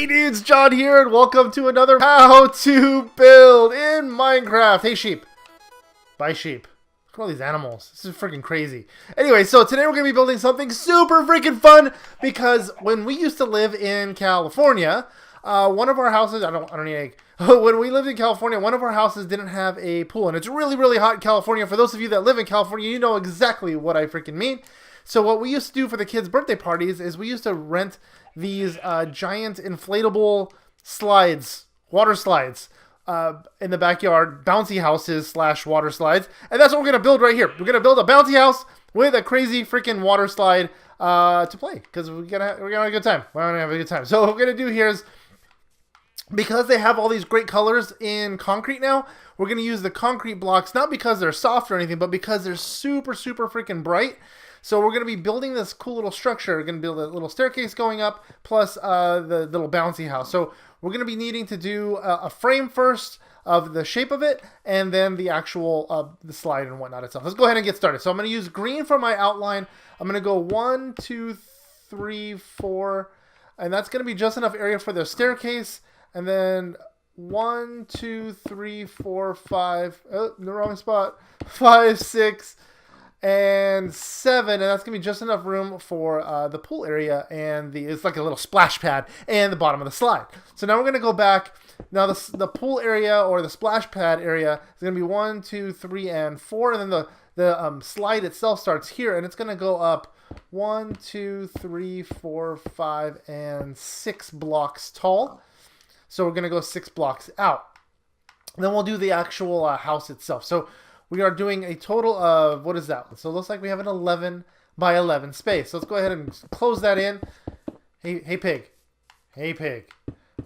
Hey dudes, John here, and welcome to another How to Build in Minecraft. Hey sheep. Bye sheep. Look at all these animals. This is freaking crazy. Anyway, so today we're going to be building something super freaking fun because when we used to live in California, one of our houses, I don't need egg. When we lived in California, one of our houses didn't have a pool, and it's really, really hot in California. For those of you that live in California, you know exactly what I freaking mean. So what we used to do for the kids' birthday parties is we used to rent these giant inflatable slides, water slides, in the backyard, bouncy houses slash water slides. And that's what we're going to build right here. We're going to build a bouncy house with a crazy freaking water slide to play, because we're gonna have a good time. We're going to have a good time. So what we're going to do here is, because they have all these great colors in concrete now, we're going to use the concrete blocks, not because they're soft or anything, but because they're super, super freaking bright. So we're going to be building this cool little structure. We're going to build a little staircase going up, plus the little bouncy house. So we're going to be needing to do a frame first of the shape of it, and then the actual the slide and whatnot itself. Let's go ahead and get started. So I'm going to use green for my outline. I'm going to go 1, 2, 3, 4, and that's going to be just enough area for the staircase. And then 1, 2, 3, 4, 5. Oh, in the wrong spot. 5, 6. And 7, and that's gonna be just enough room for the pool area, and it's like a little splash pad and the bottom of the slide. So now we're gonna go back. Now the pool area or the splash pad area is gonna be 1, 2, 3, and 4, and then the slide itself starts here, and it's gonna go up 1, 2, 3, 4, 5, and 6 blocks tall. So we're gonna go 6 blocks out. Then we'll do the actual house itself. So we are doing a total of, what is that? So it looks like we have an 11 by 11 space. So let's go ahead and close that in. Hey pig. Hey pig.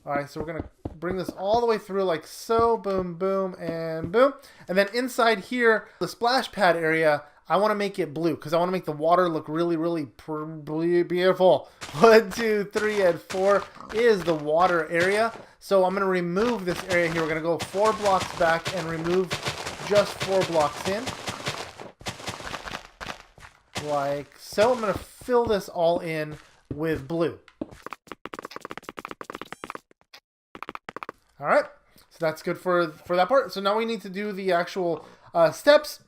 All right, so we're going to bring this all the way through like so. Boom, boom, and boom. And then inside here, the splash pad area, I want to make it blue because I want to make the water look really, really beautiful. 1, 2, 3, and 4 is the water area. So I'm going to remove this area here. We're going to go 4 blocks back and remove just 4 blocks in, like so. I'm going to fill this all in with blue. All right, so that's good for that part. So now we need to do the actual steps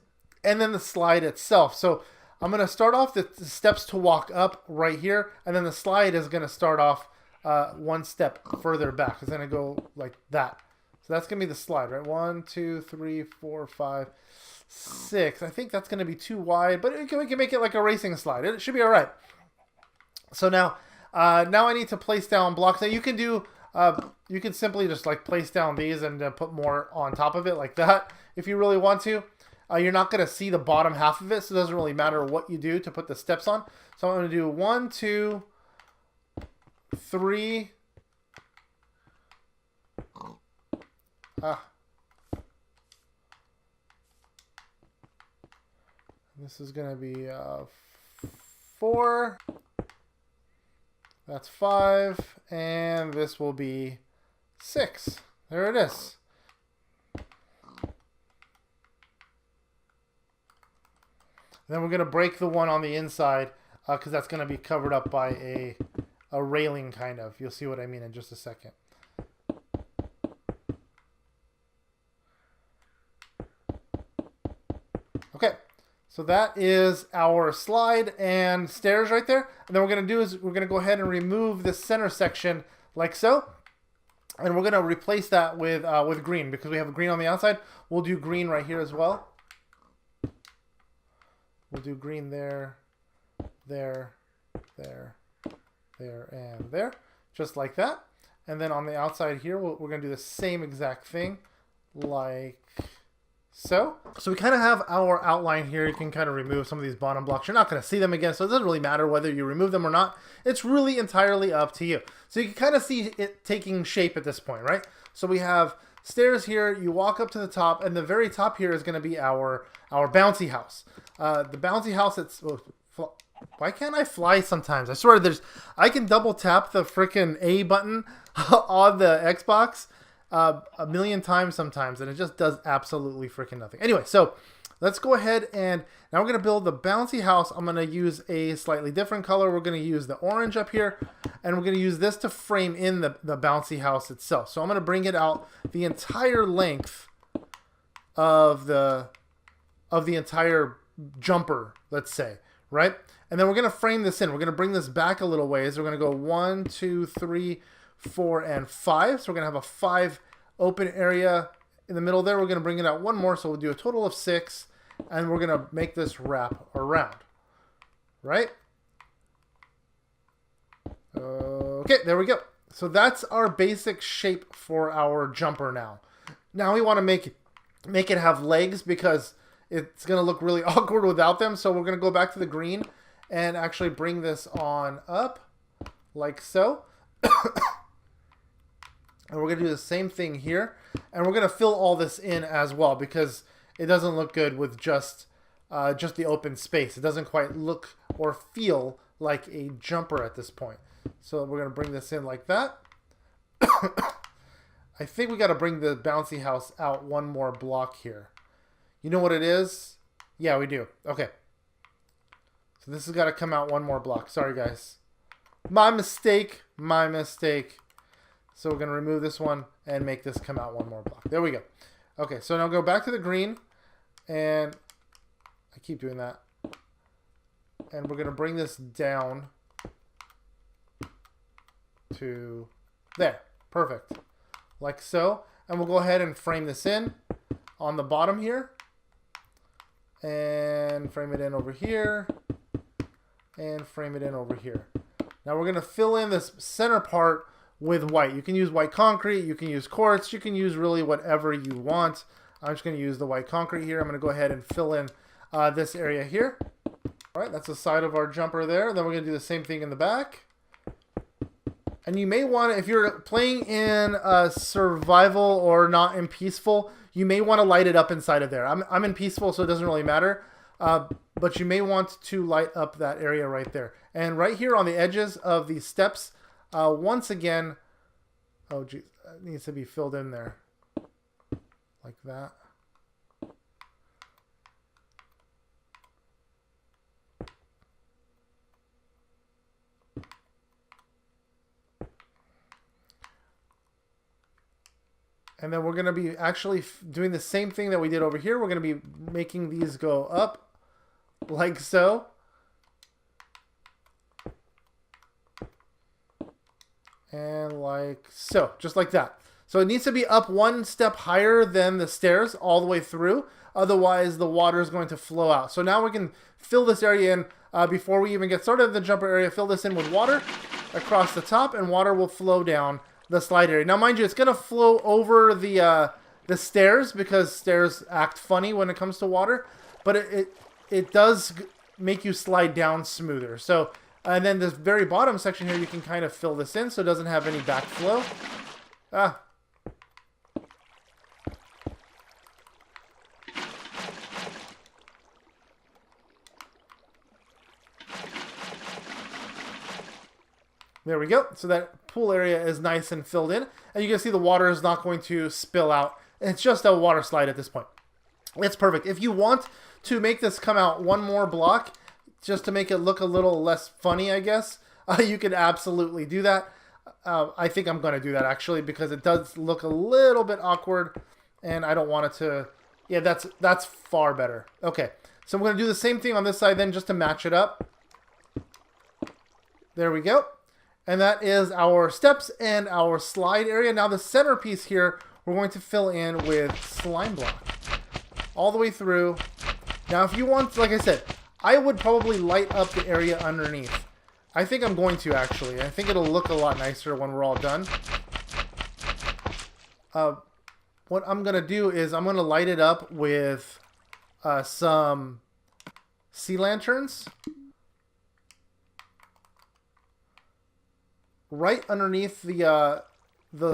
and then the slide itself. So I'm going to start off the steps to walk up right here, and then the slide is going to start off 1 step further back. It's going to go like that. So that's going to be the slide, right? 1, 2, 3, 4, 5, 6. I think that's going to be too wide, but we can make it like a racing slide. It should be all right. So now I need to place down blocks. Now you can do, you can simply just like place down these and put more on top of it like that if you really want to. You're not going to see the bottom half of it, so it doesn't really matter what you do to put the steps on. So I'm going to do 1, 2, 3. This is going to be 4. That's 5. And this will be 6. There it is. Then we're going to break the one on the inside because that's going to be covered up by a railing kind of. You'll see what I mean in just a second. Okay, so that is our slide and stairs right there. And then what we're going to do is we're going to go ahead and remove this center section like so. And we're going to replace that with green because we have green on the outside. We'll do green right here as well. We'll do green there, there, there, there, and there. Just like that. And then on the outside here, we're going to do the same exact thing like so. So we kind of have our outline here. You can kind of remove some of these bottom blocks. You're not going to see them again, so it doesn't really matter whether you remove them or not. It's really entirely up to you. So you can kind of see it taking shape at this point, right? So we have stairs here. You walk up to the top, and the very top here is going to be our bouncy house. The bouncy house, why can't I fly sometimes? I swear I can double tap the freaking A button on the Xbox a million times sometimes, and it just does absolutely freaking nothing. Anyway, so let's go ahead and now we're going to build the bouncy house. I'm going to use a slightly different color. We're going to use the orange up here, and we're going to use this to frame in the bouncy house itself. So I'm going to bring it out the entire length of the entire jumper, let's say, right? And then we're going to frame this in. We're going to bring this back a little ways. We're going to go 1, 2, 3, 4, and 5. So we're going to have a 5 open area in the middle there. We're going to bring it out one more, so we'll do a total of 6, and we're going to make this wrap around, right? Okay, there we go. So that's our basic shape for our jumper now. Now we want to make it have legs because it's going to look really awkward without them. So we're going to go back to the green and actually bring this on up like so. And we're going to do the same thing here. And we're going to fill all this in as well because it doesn't look good with just the open space. It doesn't quite look or feel like a jumper at this point. So we're going to bring this in like that. I think we got to bring the bouncy house out one more block here. You know what it is? Yeah, we do. Okay. So this has got to come out one more block. Sorry, guys. My mistake. My mistake. So we're going to remove this one and make this come out one more block. There we go. Okay, so now go back to the green. And I keep doing that. And we're going to bring this down to there. Perfect. Like so. And we'll go ahead and frame this in on the bottom here. And frame it in over here. And frame it in over here. Now we're going to fill in this center part with white. You can use white concrete, you can use quartz, you can use really whatever you want. I'm just going to use the white concrete here. I'm going to go ahead and fill in this area here. All right, that's the side of our jumper there. Then we're going to do the same thing in the back. And you may want to, if you're playing in survival or not in peaceful, you may want to light it up inside of there. I'm in peaceful, so it doesn't really matter. But you may want to light up that area right there. And right here on the edges of these steps, once again, oh geez, it needs to be filled in there. Like that. And then we're going to be actually doing the same thing that we did over here. We're going to be making these go up like so. And like so, just like that. So it needs to be up one step higher than the stairs all the way through. Otherwise, the water is going to flow out. So now we can fill this area in before we even get started in the jumper area. Fill this in with water across the top, and water will flow down the slide area. Now, mind you, it's going to flow over the stairs because stairs act funny when it comes to water. But it does make you slide down smoother. So, and then this very bottom section here, you can kind of fill this in so it doesn't have any backflow. There we go. So that pool area is nice and filled in. And you can see the water is not going to spill out. It's just a water slide at this point. It's perfect. If you want to make this come out one more block, just to make it look a little less funny, I guess, you could absolutely do that. I think I'm going to do that, actually, because it does look a little bit awkward. And I don't want it to... Yeah, that's far better. Okay. So I'm going to do the same thing on this side then just to match it up. There we go. And that is our steps and our slide area. Now the centerpiece here, we're going to fill in with slime block all the way through. Now if you want, like I said, I would probably light up the area underneath. I think I'm going to, actually. I think it'll look a lot nicer when we're all done. What I'm going to do is I'm going to light it up with some sea lanterns. Right underneath the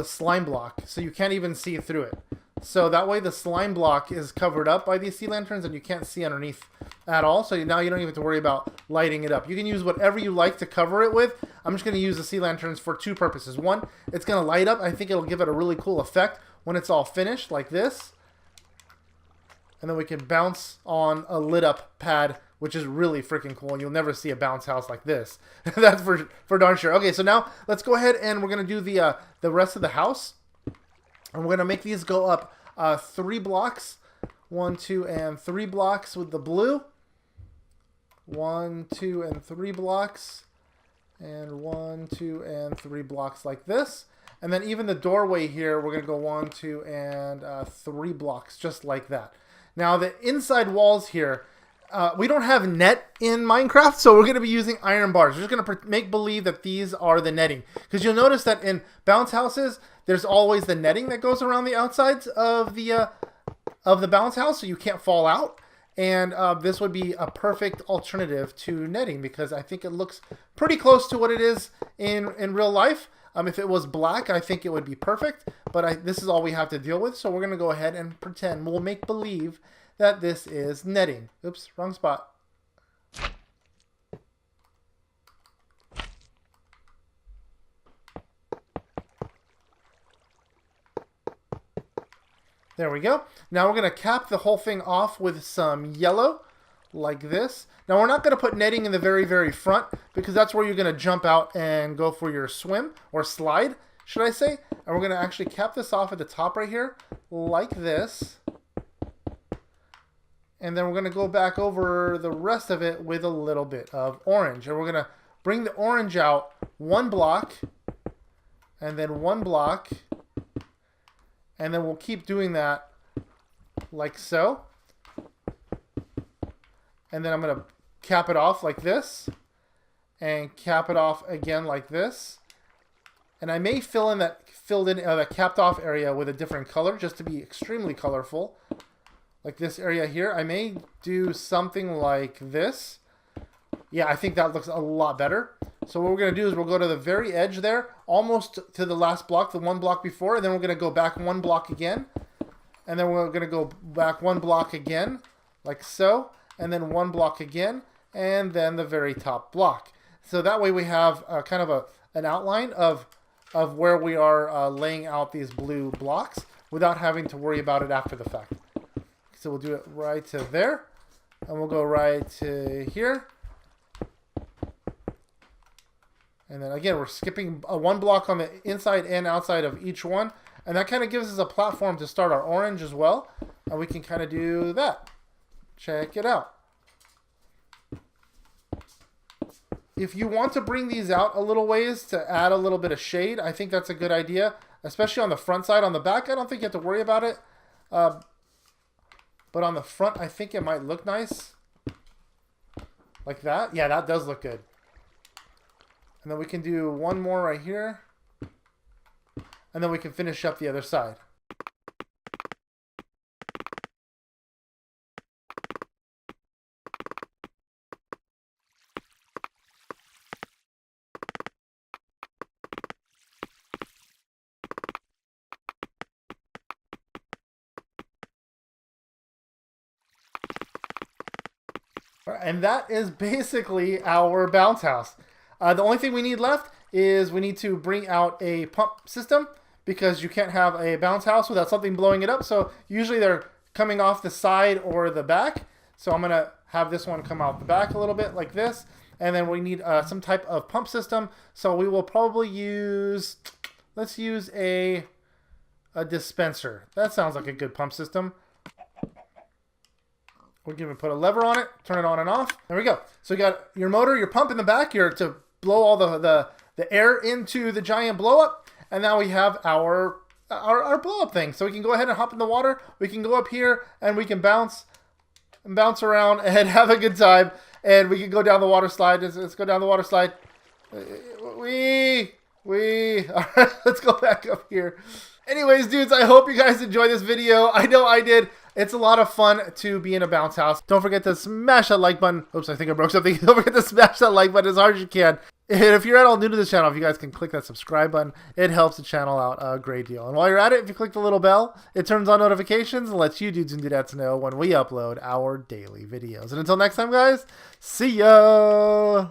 slime block, so you can't even see through it. So that way the slime block is covered up by these sea lanterns and you can't see underneath at all. So now you don't even have to worry about lighting it up. You can use whatever you like to cover it with. I'm just going to use the sea lanterns for two purposes. One, it's going to light up. I think it'll give it a really cool effect when it's all finished like this. And then we can bounce on a lit up pad, which is really freaking cool. And you'll never see a bounce house like this. That's for darn sure. Okay, so now let's go ahead and we're going to do the rest of the house. And we're going to make these go up 3 blocks. 1, 2, and 3 blocks with the blue. 1, 2, and 3 blocks. And 1, 2, and 3 blocks like this. And then even the doorway here, we're going to go 1, 2, and 3 blocks, just like that. Now, the inside walls here, we don't have net in Minecraft, so we're going to be using iron bars. We're just going to make believe that these are the netting. Because you'll notice that in bounce houses, there's always the netting that goes around the outsides of the bounce house, so you can't fall out. And this would be a perfect alternative to netting, because I think it looks pretty close to what it is in real life. If it was black, I think it would be perfect, but this is all we have to deal with, so we're going to go ahead and pretend. We'll make believe that this is netting. Oops, wrong spot. There we go. Now we're going to cap the whole thing off with some yellow, like this. Now we're not going to put netting in the very, very front, because that's where you're going to jump out and go for your swim, or slide, should I say. And we're going to actually cap this off at the top right here, like this. And then we're going to go back over the rest of it with a little bit of orange. And we're going to bring the orange out 1 block, and then 1 block. And then we'll keep doing that like so. And then I'm going to cap it off like this. And cap it off again like this. And I may fill in that capped off area with a different color, just to be extremely colorful. Like this area here. I may do something like this. Yeah, I think that looks a lot better. So what we're going to do is we'll go to the very edge there, almost to the last block, the 1 block before, and then we're going to go back 1 block again. And then we're going to go back 1 block again, like so, and then 1 block again, and then the very top block. So that way we have kind of an outline of where we are laying out these blue blocks without having to worry about it after the fact. So we'll do it right to there, and we'll go right to here. And then again, we're skipping 1 block on the inside and outside of each one. And that kind of gives us a platform to start our orange as well. And we can kind of do that. Check it out. If you want to bring these out a little ways to add a little bit of shade, I think that's a good idea. Especially on the front side. On the back, I don't think you have to worry about it. But on the front, I think it might look nice. Like that. Yeah, that does look good. And then we can do 1 more right here. And then we can finish up the other side. And that is basically our bounce house. The only thing we need left is we need to bring out a pump system, because you can't have a bounce house without something blowing it up. So usually they're coming off the side or the back. So I'm going to have this one come out the back a little bit like this. And then we need some type of pump system. So we will probably use, let's use a dispenser. That sounds like a good pump system. We're going to put a lever on it, turn it on and off. There we go. So you got your motor, your pump in the back here to blow all the air into the giant blow up. And now we have our blow up thing. So we can go ahead and hop in the water. We can go up here and we can bounce around and have a good time. And we can go down the water slide. Let's go down the water slide. Wee. All right, let's go back up here. Anyways, dudes, I hope you guys enjoyed this video. I know I did. It's a lot of fun to be in a bounce house. Don't forget to smash that like button. Oops, I think I broke something. Don't forget to smash that like button as hard as you can. And if you're at all new to this channel, if you guys can click that subscribe button, it helps the channel out a great deal. And while you're at it, if you click the little bell, it turns on notifications and lets you dudes and dudettes know when we upload our daily videos. And until next time, guys, see ya!